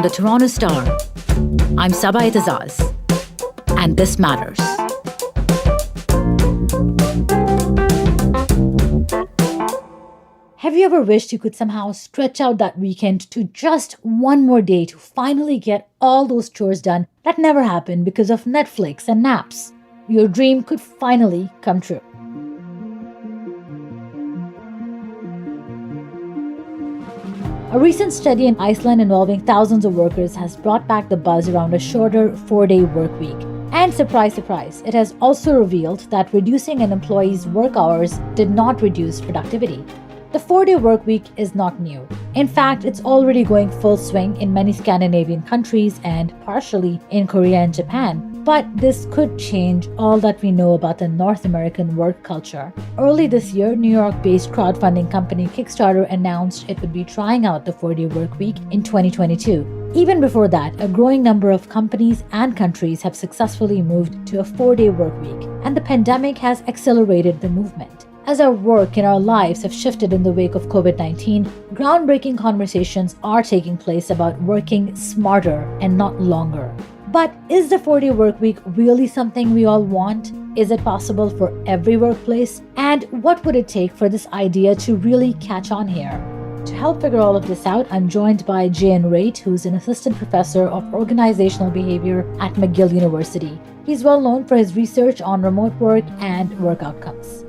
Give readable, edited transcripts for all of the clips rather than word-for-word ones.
the Toronto Star, I'm Saba Itazaz, and this matters. Have you ever wished you could somehow stretch out that weekend to just one more day to finally get all those chores done that never happened because of Netflix and naps? Your dream could finally come true. A recent study in Iceland involving thousands of workers has brought back the buzz around a shorter 4-day work week. And surprise, surprise, it has also revealed that reducing an employee's work hours did not reduce productivity. The 4-day work week is not new. In fact, it's already going full swing in many Scandinavian countries and partially in Korea and Japan. But this could change all that we know about the North American work culture. Early this year, New York-based crowdfunding company Kickstarter announced it would be trying out the 4-day work week in 2022. Even before that, a growing number of companies and countries have successfully moved to a 4-day work week, and the pandemic has accelerated the movement. As our work and our lives have shifted in the wake of COVID-19, groundbreaking conversations are taking place about working smarter and not longer. But is the 4-day work week really something we all want? Is it possible for every workplace? And what would it take for this idea to really catch on here? To help figure all of this out, I'm joined by Reyt, who's an assistant professor of organizational behavior at McGill University. He's well known for his research on remote work and work outcomes.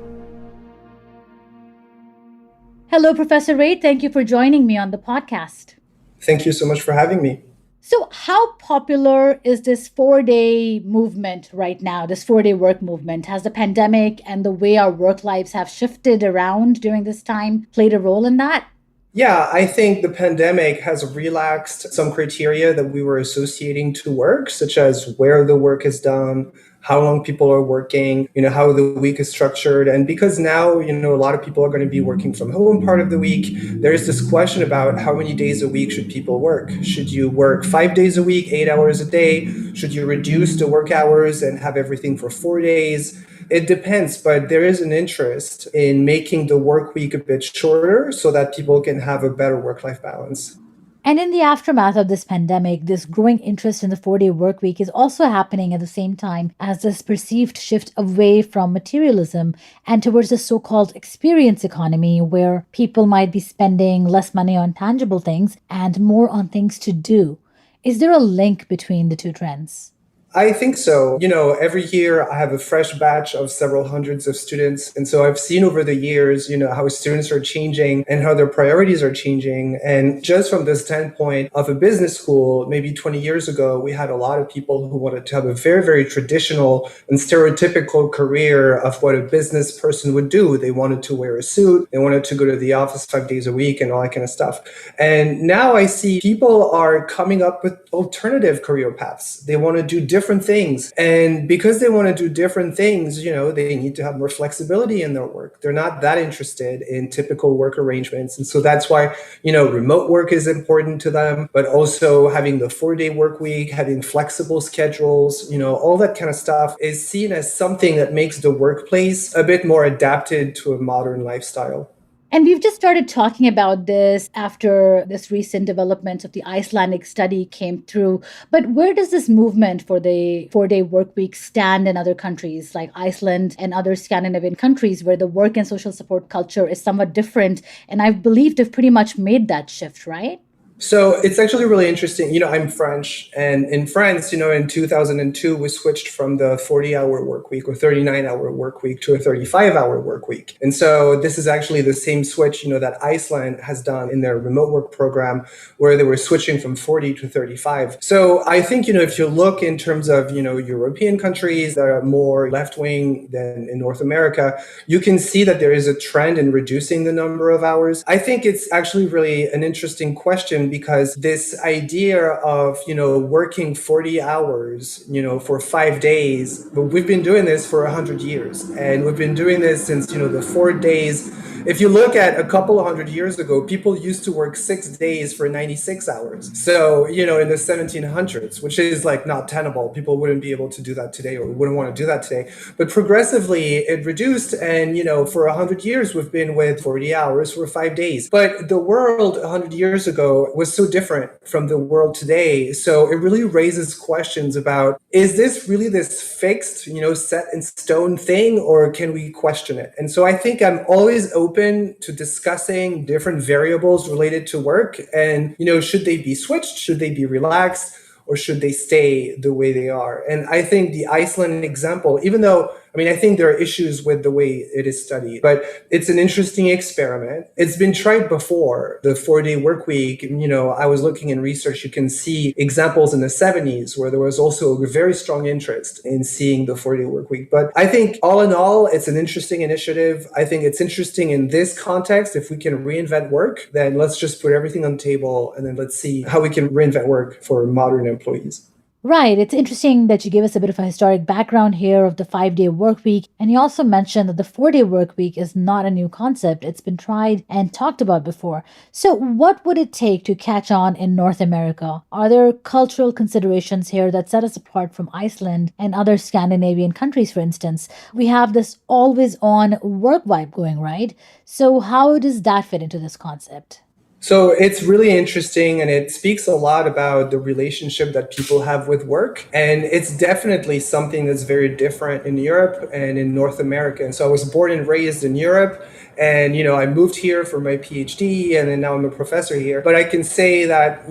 Hello, Professor Reyt. Thank you for joining me on the podcast. Thank you so much for having me. So how popular is this 4-day movement right now, this 4-day work movement? Has the pandemic and the way our work lives have shifted around during this time played a role in that? Yeah, I think the pandemic has relaxed some criteria that we were associating to work, such as where the work is done, how long people are working, how the week is structured. And because now, a lot of people are going to be working from home part of the week, there's this question about how many days a week should people work? Should you work 5 days a week, 8 hours a day? Should you reduce the work hours and have everything for 4 days? It depends, but there is an interest in making the work week a bit shorter so that people can have a better work-life balance. And in the aftermath of this pandemic, this growing interest in the 4-day work week is also happening at the same time as this perceived shift away from materialism and towards the so-called experience economy, where people might be spending less money on tangible things and more on things to do. Is there a link between the two trends? I think so. Every year I have a fresh batch of several hundreds of students. And so I've seen over the years, how students are changing and how their priorities are changing. And just from the standpoint of a business school, maybe 20 years ago, we had a lot of people who wanted to have a very, very traditional and stereotypical career of what a business person would do. They wanted to wear a suit. They wanted to go to the office 5 days a week and all that kind of stuff. And now I see people are coming up with alternative career paths. They want to do different things. And because they want to do different things, they need to have more flexibility in their work. They're not that interested in typical work arrangements. And so that's why, remote work is important to them, but also having the 4-day work week, having flexible schedules, all that kind of stuff is seen as something that makes the workplace a bit more adapted to a modern lifestyle. And we've just started talking about this after this recent development of the Icelandic study came through. But where does this movement for the 4-day work week stand in other countries like Iceland and other Scandinavian countries where the work and social support culture is somewhat different? And I believe they've pretty much made that shift, right? So it's actually really interesting. I'm French, and in France, in 2002, we switched from the 40-hour work week or 39-hour work week to a 35-hour work week. And so this is actually the same switch, that Iceland has done in their remote work program, where they were switching from 40 to 35. So I think, if you look in terms of, European countries that are more left-wing than in North America, you can see that there is a trend in reducing the number of hours. I think it's actually really an interesting question, because this idea of, working 40 hours, for 5 days, but we've been doing this for 100 years. And we've been doing this since, the 4 days if you look at a couple of hundred years ago, people used to work 6 days for 96 hours. So, in the 1700s, which is like not tenable. People wouldn't be able to do that today or wouldn't want to do that today. But progressively it reduced. And, for 100 years, we've been with 40 hours for 5 days. But the world 100 years ago was so different from the world today. So it really raises questions about, is this really this fixed, set in stone thing, or can we question it? And so I think I'm always open to discussing different variables related to work. And, should they be switched? Should they be relaxed? Or should they stay the way they are? And I think the Iceland example, even though, I think there are issues with the way it is studied, but it's an interesting experiment. It's been tried before, the 4-day work week. I was looking in research, you can see examples in the 70s where there was also a very strong interest in seeing the 4-day work week. But I think all in all, it's an interesting initiative. I think it's interesting in this context. If we can reinvent work, then let's just put everything on the table and then let's see how we can reinvent work for modern employees. Right. It's interesting that you gave us a bit of a historic background here of the 5-day work week. And you also mentioned that the 4-day work week is not a new concept. It's been tried and talked about before. So what would it take to catch on in North America? Are there cultural considerations here that set us apart from Iceland and other Scandinavian countries, for instance? We have this always on work vibe going, right? So how does that fit into this concept? So it's really interesting, and it speaks a lot about the relationship that people have with work. And it's definitely something that's very different in Europe and in North America. And so I was born and raised in Europe. And, I moved here for my PhD, and then now I'm a professor here. But I can say that,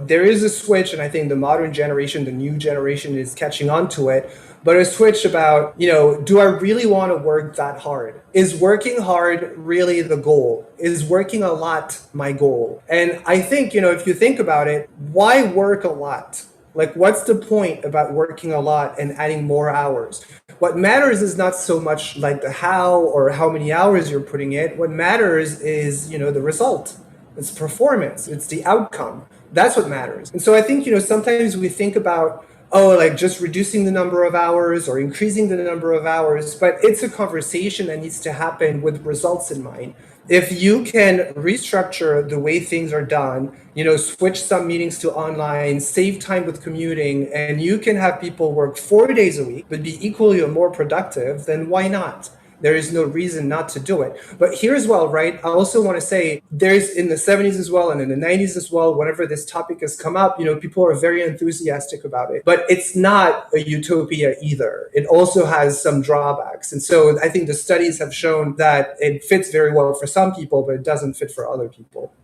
there is a switch, and I think the modern generation, the new generation is catching on to it. But a switch about, do I really want to work that hard? Is working hard really the goal? Is working a lot my goal? And I think, if you think about it, why work a lot? Like, what's the point about working a lot and adding more hours? What matters is not so much like the how or how many hours you're putting in. What matters is, the result. It's performance. It's the outcome. That's what matters. And so I think, sometimes we think about, like just reducing the number of hours or increasing the number of hours, but it's a conversation that needs to happen with results in mind. If you can restructure the way things are done, switch some meetings to online, save time with commuting, and you can have people work 4 days a week, but be equally or more productive, then why not? There is no reason not to do it. But here as well, right? I also want to say there's in the 70s as well and in the 90s as well, whenever this topic has come up, people are very enthusiastic about it. But it's not a utopia either. It also has some drawbacks. And so I think the studies have shown that it fits very well for some people, but it doesn't fit for other people.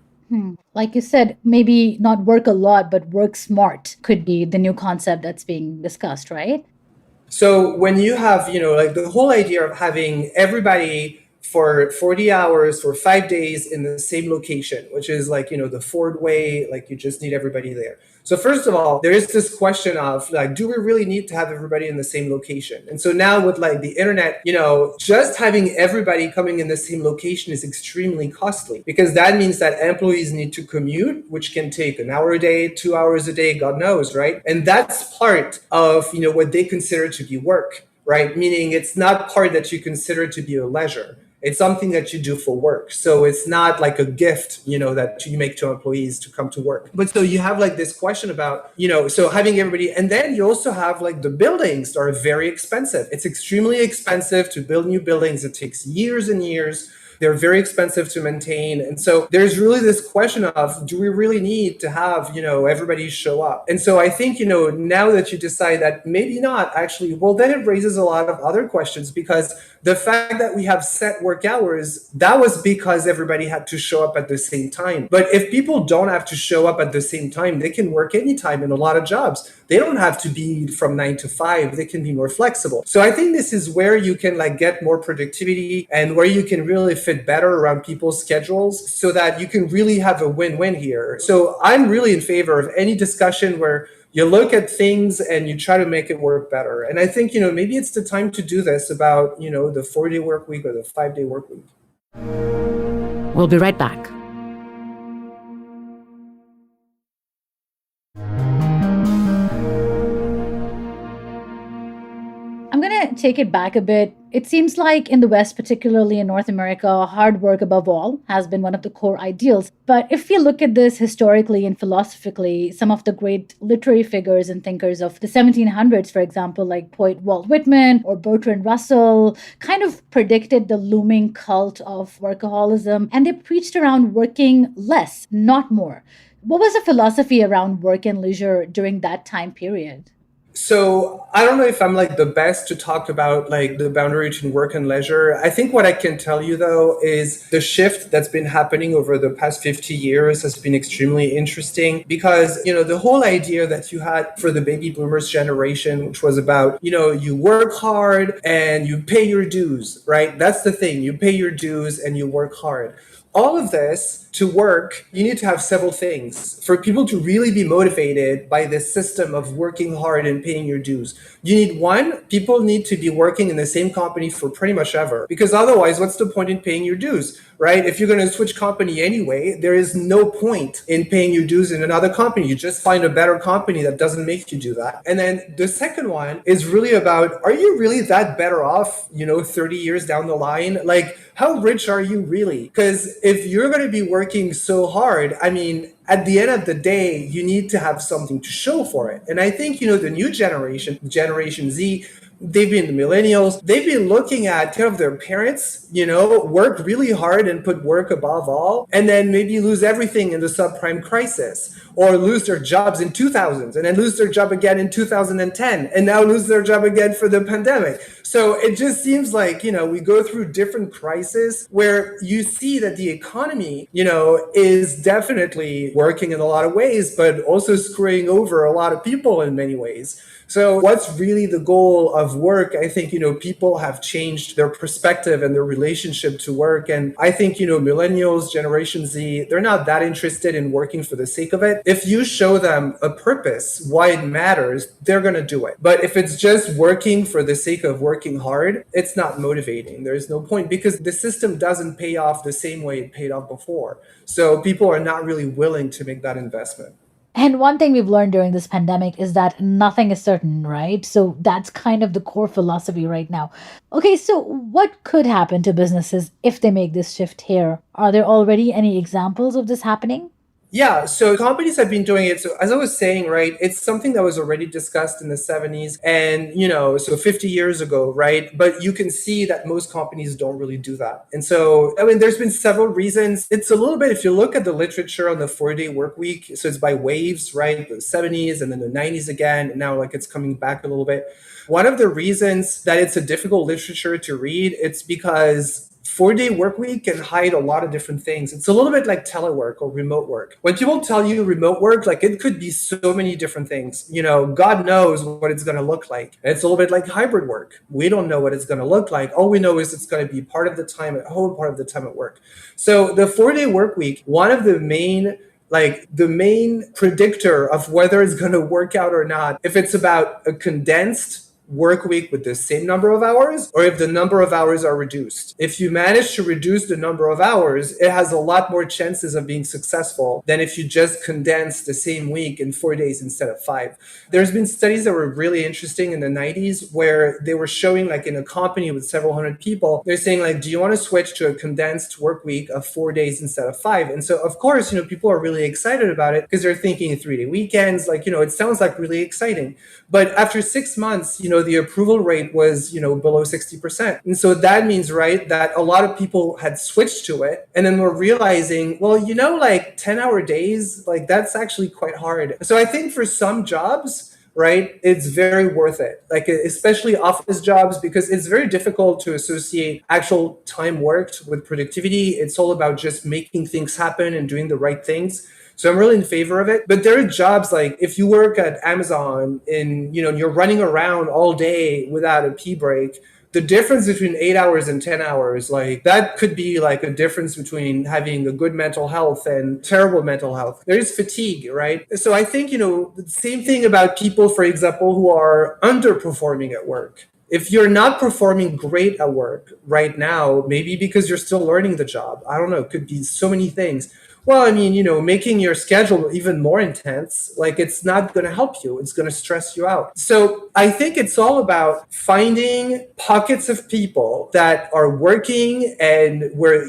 Like you said, maybe not work a lot, but work smart could be the new concept that's being discussed, right? So when you have, like the whole idea of having everybody for 40 hours for 5 days in the same location, which is like, the Ford way, like you just need everybody there. So first of all, there is this question of like, do we really need to have everybody in the same location? And so now with like the internet, just having everybody coming in the same location is extremely costly because that means that employees need to commute, which can take an hour a day, 2 hours a day, God knows, right? And that's part of, what they consider to be work, right? Meaning it's not part that you consider to be a leisure. It's something that you do for work. So it's not like a gift, that you make to employees to come to work. But so you have like this question about, so having everybody, and then you also have like the buildings are very expensive. It's extremely expensive to build new buildings. It takes years and years. They're very expensive to maintain. And so there's really this question of, do we really need to have, everybody show up? And so I think, now that you decide that maybe not actually, well, then it raises a lot of other questions because the fact that we have set work hours, that was because everybody had to show up at the same time. But if people don't have to show up at the same time, they can work anytime in a lot of jobs. They don't have to be from 9 to 5. They can be more flexible. So I think this is where you can like get more productivity and where you can really fit better around people's schedules so that you can really have a win-win here. So I'm really in favor of any discussion where you look at things and you try to make it work better. And I think, maybe it's the time to do this about, the 4-day work week or the 5-day work week. We'll be right back. I'm going to take it back a bit, it seems like in the West, particularly in North America, hard work above all has been one of the core ideals. But if you look at this historically and philosophically, some of the great literary figures and thinkers of the 1700s, for example, like poet Walt Whitman or Bertrand Russell, kind of predicted the looming cult of workaholism, and they preached around working less, not more. What was the philosophy around work and leisure during that time period? So I don't know if I'm like the best to talk about like the boundary between work and leisure. I think what I can tell you though is the shift that's been happening over the past 50 years has been extremely interesting because, the whole idea that you had for the baby boomers generation, which was about, you work hard and you pay your dues, right? That's the thing. You pay your dues and you work hard. All of this to work, you need to have several things. For people to really be motivated by this system of working hard and paying your dues, you need one, people need to be working in the same company for pretty much ever. Because otherwise, what's the point in paying your dues, right? If you're going to switch company anyway, there is no point in paying your dues in another company. You just find a better company that doesn't make you do that. And then the second one is really about, are you really that better off, 30 years down the line? Like, how rich are you really? Because if you're going to be working so hard, at the end of the day, you need to have something to show for it. And I think, the new generation, Generation Z, they've been the millennials, they've been looking at kind of their parents, work really hard and put work above all, and then maybe lose everything in the subprime crisis, or lose their jobs in 2000s, and then lose their job again in 2010, and now lose their job again for the pandemic. So it just seems like, we go through different crises where you see that the economy, is definitely working in a lot of ways, but also screwing over a lot of people in many ways. So what's really the goal of work? I think, people have changed their perspective and their relationship to work. And I think, millennials, Generation Z, they're not that interested in working for the sake of it. If you show them a purpose, why it matters, they're going to do it. But if it's just working for the sake of working hard, it's not motivating. There's no point because the system doesn't pay off the same way it paid off before. So people are not really willing to make that investment. And one thing we've learned during this pandemic is that nothing is certain, right? So that's kind of the core philosophy right now. Okay, so what could happen to businesses if they make this shift here? Are there already any examples of this happening? Yeah, so companies have been doing it. So as I was saying, right, it's something that was already discussed in the 70s and, so 50 years ago, right? But you can see that most companies don't really do that. And so, there's been several reasons. It's a little bit, if you look at the literature on the four-day work week, so it's by waves, right? The 70s and then the 90s again. And now it's coming back a little bit. One of the reasons that it's a difficult literature to read, it's because four-day work week can hide a lot of different things. It's a little bit like telework or remote work. When people tell you remote work, it could be so many different things. God knows what it's going to look like. And it's a little bit like hybrid work. We don't know what it's going to look like. All we know is it's going to be part of the time at home, part of the time at work. So the four-day work week, one of the main predictor of whether it's going to work out or not, if it's about a condensed work week with the same number of hours, or if the number of hours are reduced. If you manage to reduce the number of hours, it has a lot more chances of being successful than if you just condense the same week in 4 days instead of 5. There's been studies that were really interesting in the 90s where they were showing in a company with several hundred people, they're saying do you want to switch to a condensed work week of 4 days instead of 5? And so of course, people are really excited about it because they're thinking 3-day weekends, it sounds really exciting. But after 6 months, the approval rate was, below 60%. And so that means, right, that a lot of people had switched to it. And then we're realizing, well, 10-hour days, that's actually quite hard. So I think for some jobs, right, it's very worth it. Especially office jobs, because it's very difficult to associate actual time worked with productivity. It's all about just making things happen and doing the right things. So I'm really in favor of it. But there are jobs if you work at Amazon and, you're running around all day without a pee break, the difference between 8 hours and 10 hours, that could be a difference between having a good mental health and terrible mental health. There is fatigue, right? So I think, the same thing about people, for example, who are underperforming at work. If you're not performing great at work right now, maybe because you're still learning the job, I don't know, it could be so many things. Well, I mean, making your schedule even more intense, like it's not going to help you. It's going to stress you out. So I think it's all about finding pockets of people that are working and where,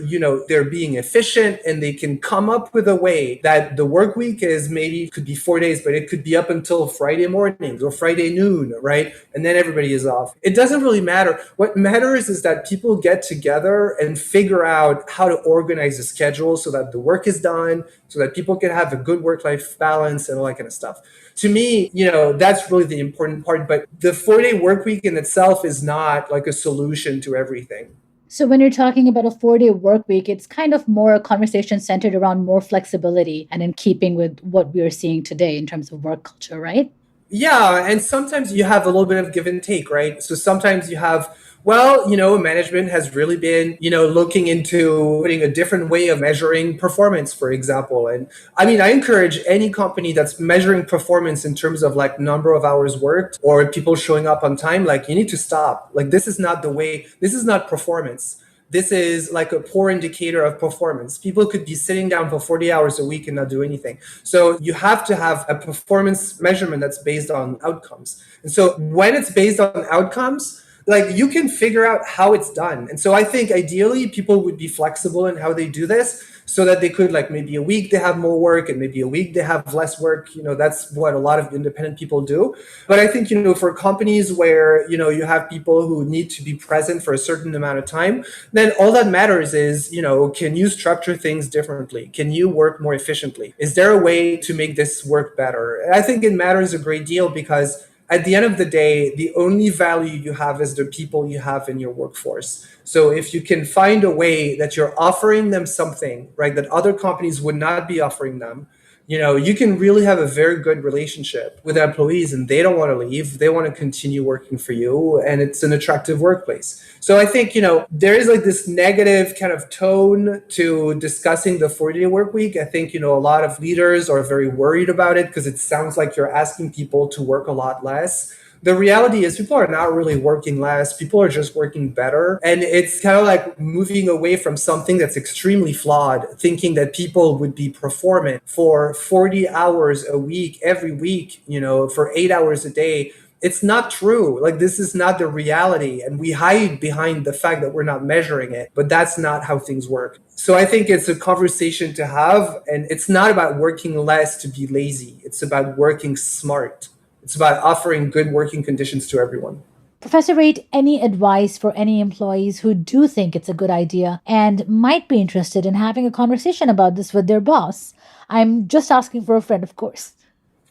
they're being efficient and they can come up with a way that the work week is maybe could be 4 days, but it could be up until Friday mornings or Friday noon, right? And then everybody is off. It doesn't really matter. What matters is that people get together and figure out how to organize a schedule so that the work is done, so that people can have a good work-life balance and all that kind of stuff. To me, that's really the important part. But the 4-day work week in itself is not like a solution to everything. So, when you're talking about a 4-day work week, it's kind of more a conversation centered around more flexibility and in keeping with what we are seeing today in terms of work culture, right? Yeah, and sometimes you have a little bit of give and take, right? So sometimes you have, well, management has really been, looking into putting a different way of measuring performance, for example. And I mean, I encourage any company that's measuring performance in terms of like number of hours worked or people showing up on time, like you need to stop. Like this is not the way, this is not performance. This is like a poor indicator of performance. People could be sitting down for 40 hours a week and not do anything. So you have to have a performance measurement that's based on outcomes. And so when it's based on outcomes, like you can figure out how it's done. And so I think ideally people would be flexible in how they do this so that they could like maybe a week they have more work and maybe a week they have less work. That's what a lot of independent people do. But I think, for companies where, you have people who need to be present for a certain amount of time, then all that matters is, can you structure things differently? Can you work more efficiently? Is there a way to make this work better? And I think it matters a great deal because at the end of the day, the only value you have is the people you have in your workforce. So if you can find a way that you're offering them something, right, that other companies would not be offering them, you can really have a very good relationship with employees and they don't want to leave. They want to continue working for you and it's an attractive workplace. So I think, there is like this negative kind of tone to discussing the 4-day work week. I think, a lot of leaders are very worried about it because it sounds like you're asking people to work a lot less. The reality is people are not really working less. People are just working better. And it's kind of like moving away from something that's extremely flawed, thinking that people would be performant for 40 hours a week, every week, for 8 hours a day. It's not true. Like this is not the reality. And we hide behind the fact that we're not measuring it, but that's not how things work. So I think it's a conversation to have. And it's not about working less to be lazy. It's about working smart. It's about offering good working conditions to everyone. Professor Reyt, any advice for any employees who do think it's a good idea and might be interested in having a conversation about this with their boss? I'm just asking for a friend, of course.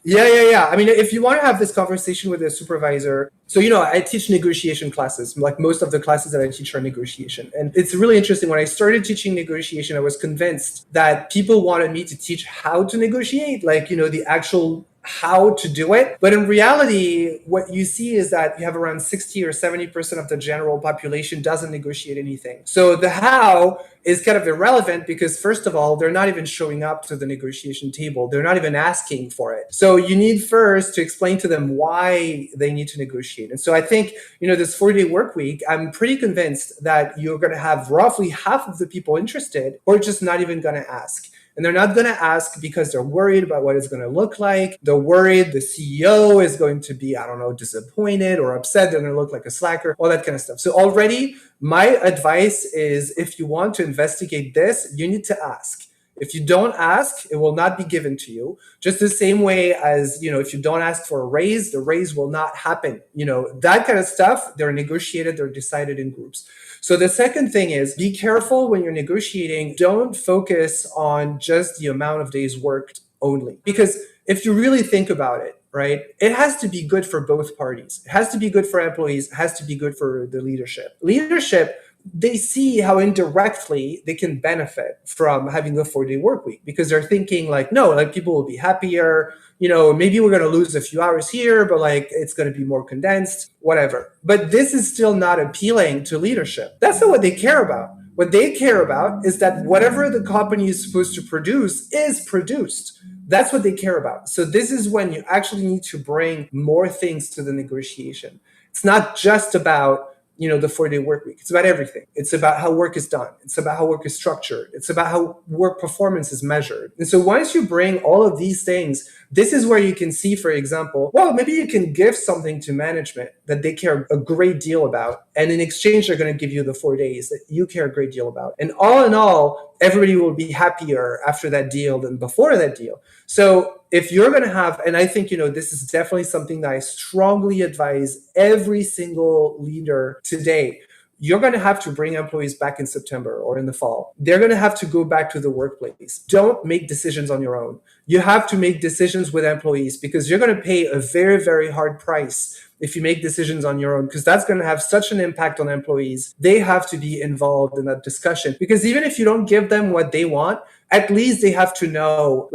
Yeah. I mean, if you want to have this conversation with a supervisor, so, I teach negotiation classes. Like most of the classes that I teach are negotiation. And it's really interesting. When I started teaching negotiation, I was convinced that people wanted me to teach how to negotiate, like, the actual how to do it. But in reality, what you see is that you have around 60 or 70% of the general population doesn't negotiate anything. So the how is kind of irrelevant because first of all, they're not even showing up to the negotiation table. They're not even asking for it. So you need first to explain to them why they need to negotiate. And so I think, this 4-day work week, I'm pretty convinced that you're going to have roughly half of the people interested or just not even going to ask. And they're not going to ask because they're worried about what it's going to look like. They're worried the CEO is going to be, disappointed or upset. They're going to look like a slacker, all that kind of stuff. So already my advice is if you want to investigate this, you need to ask. If you don't ask, it will not be given to you. Just the same way as, if you don't ask for a raise, the raise will not happen. That kind of stuff, they're negotiated, they're decided in groups. So the second thing is be careful when you're negotiating. Don't focus on just the amount of days worked only. Because if you really think about it, right, it has to be good for both parties. It has to be good for employees. It has to be good for the leadership. Leadership, they see how indirectly they can benefit from having a 4-day work week because they're thinking like, no, like people will be happier. Maybe we're going to lose a few hours here, but like it's going to be more condensed, whatever. But this is still not appealing to leadership. That's not what they care about. What they care about is that whatever the company is supposed to produce is produced. That's what they care about. So this is when you actually need to bring more things to the negotiation. It's not just about the 4-day work week. It's about everything. It's about how work is done. It's about how work is structured. It's about how work performance is measured. And so once you bring all of these things, this is where you can see, for example, well, maybe you can give something to management that they care a great deal about. And in exchange, they're going to give you the 4 days that you care a great deal about. And all in all, everybody will be happier after that deal than before that deal. So if you're going to have, and I think, this is definitely something that I strongly advise every single leader today, you're going to have to bring employees back in September or in the fall. They're going to have to go back to the workplace. Don't make decisions on your own. You have to make decisions with employees because you're going to pay a very, very hard price if you make decisions on your own, because that's going to have such an impact on employees. They have to be involved in that discussion, because even if you don't give them what they want, at least they have to know,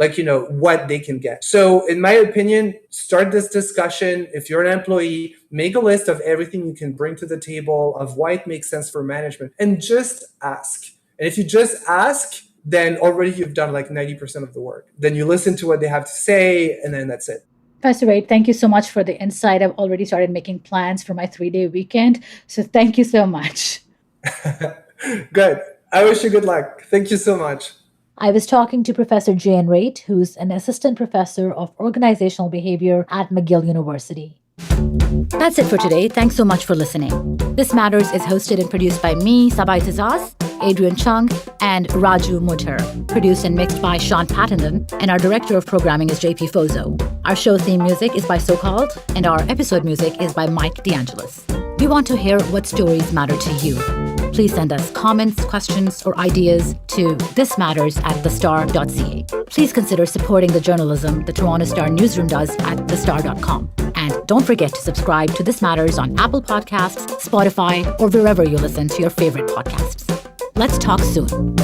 what they can get. So in my opinion, start this discussion. If you're an employee, make a list of everything you can bring to the table, of why it makes sense for management, and just ask. And if you just ask, then already you've done 90% of the work. Then you listen to what they have to say, and then that's it. Professor Reyt, thank you so much for the insight. I've already started making plans for my 3-day weekend. So thank you so much. Good. I wish you good luck. Thank you so much. I was talking to Professor Jane Reyt, who's an assistant professor of organizational behavior at McGill University. That's it for today. Thanks so much for listening. This Matters is hosted and produced by me, Sabai Tazaz, Adrian Chung, and Raju Mudhar. Produced and mixed by Sean Pattenden, and our director of programming is JP Fozo. Our show theme music is by SoCalled, and our episode music is by Mike DeAngelis. We want to hear what stories matter to you. Please send us comments, questions, or ideas to thismatters@thestar.ca. Please consider supporting the journalism the Toronto Star newsroom does at thestar.com. And don't forget to subscribe to This Matters on Apple Podcasts, Spotify, or wherever you listen to your favorite podcasts. Let's talk soon.